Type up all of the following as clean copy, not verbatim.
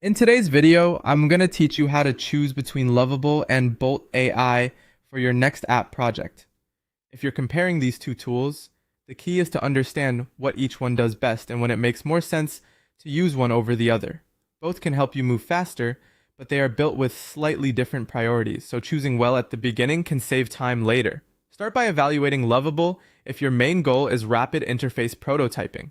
In today's video, I'm going to teach you how to choose between Lovable and Bolt AI for your next app project. If you're comparing these two tools, the key is to understand what each one does best and when it makes more sense to use one over the other. Both can help you move faster, but they are built with slightly different priorities, so choosing well at the beginning can save time later. Start by evaluating Lovable if your main goal is rapid interface prototyping.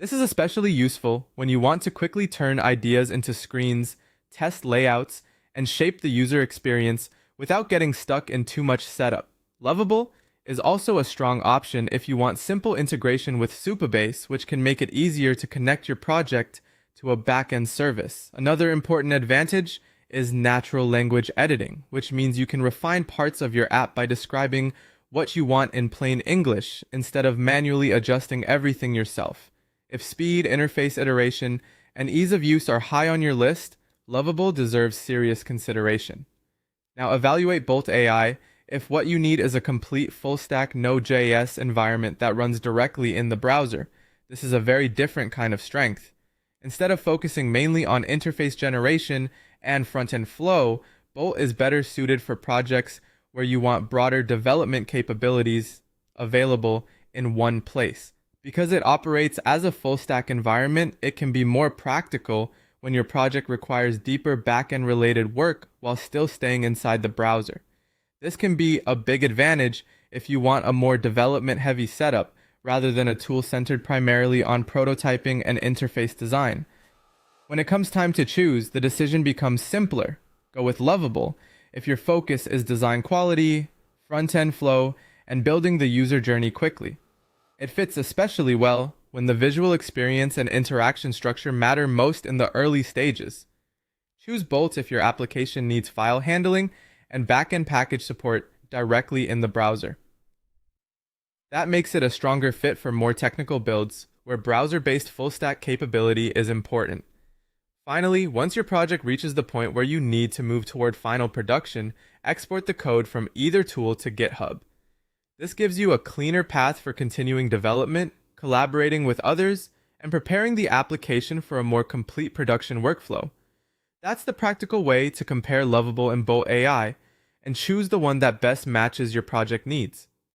This is especially useful when you want to quickly turn ideas into screens, test layouts, and shape the user experience without getting stuck in too much setup. Lovable is also a strong option if you want simple integration with Supabase, which can make it easier to connect your project to a backend service. Another important advantage is natural language editing, which means you can refine parts of your app by describing what you want in plain English instead of manually adjusting everything yourself. If speed, interface iteration, and ease of use are high on your list, Lovable deserves serious consideration. Now evaluate Bolt AI if what you need is a complete full-stack Node.js environment that runs directly in the browser. This is a very different kind of strength. Instead of focusing mainly on interface generation and front-end flow, Bolt is better suited for projects where you want broader development capabilities available in one place. Because it operates as a full-stack environment, it can be more practical when your project requires deeper back-end related work while still staying inside the browser. This can be a big advantage if you want a more development-heavy setup rather than a tool centered primarily on prototyping and interface design. When it comes time to choose, the decision becomes simpler. Go with Lovable if your focus is design quality, front-end flow, and building the user journey quickly. It fits especially well when the visual experience and interaction structure matter most in the early stages. Choose Bolt if your application needs file handling and backend package support directly in the browser. That makes it a stronger fit for more technical builds where browser-based full-stack capability is important. Finally, once your project reaches the point where you need to move toward final production, export the code from either tool to GitHub. This gives you a cleaner path for continuing development, collaborating with others, and preparing the application for a more complete production workflow. That's the practical way to compare Lovable and Bolt AI, and choose the one that best matches your project needs.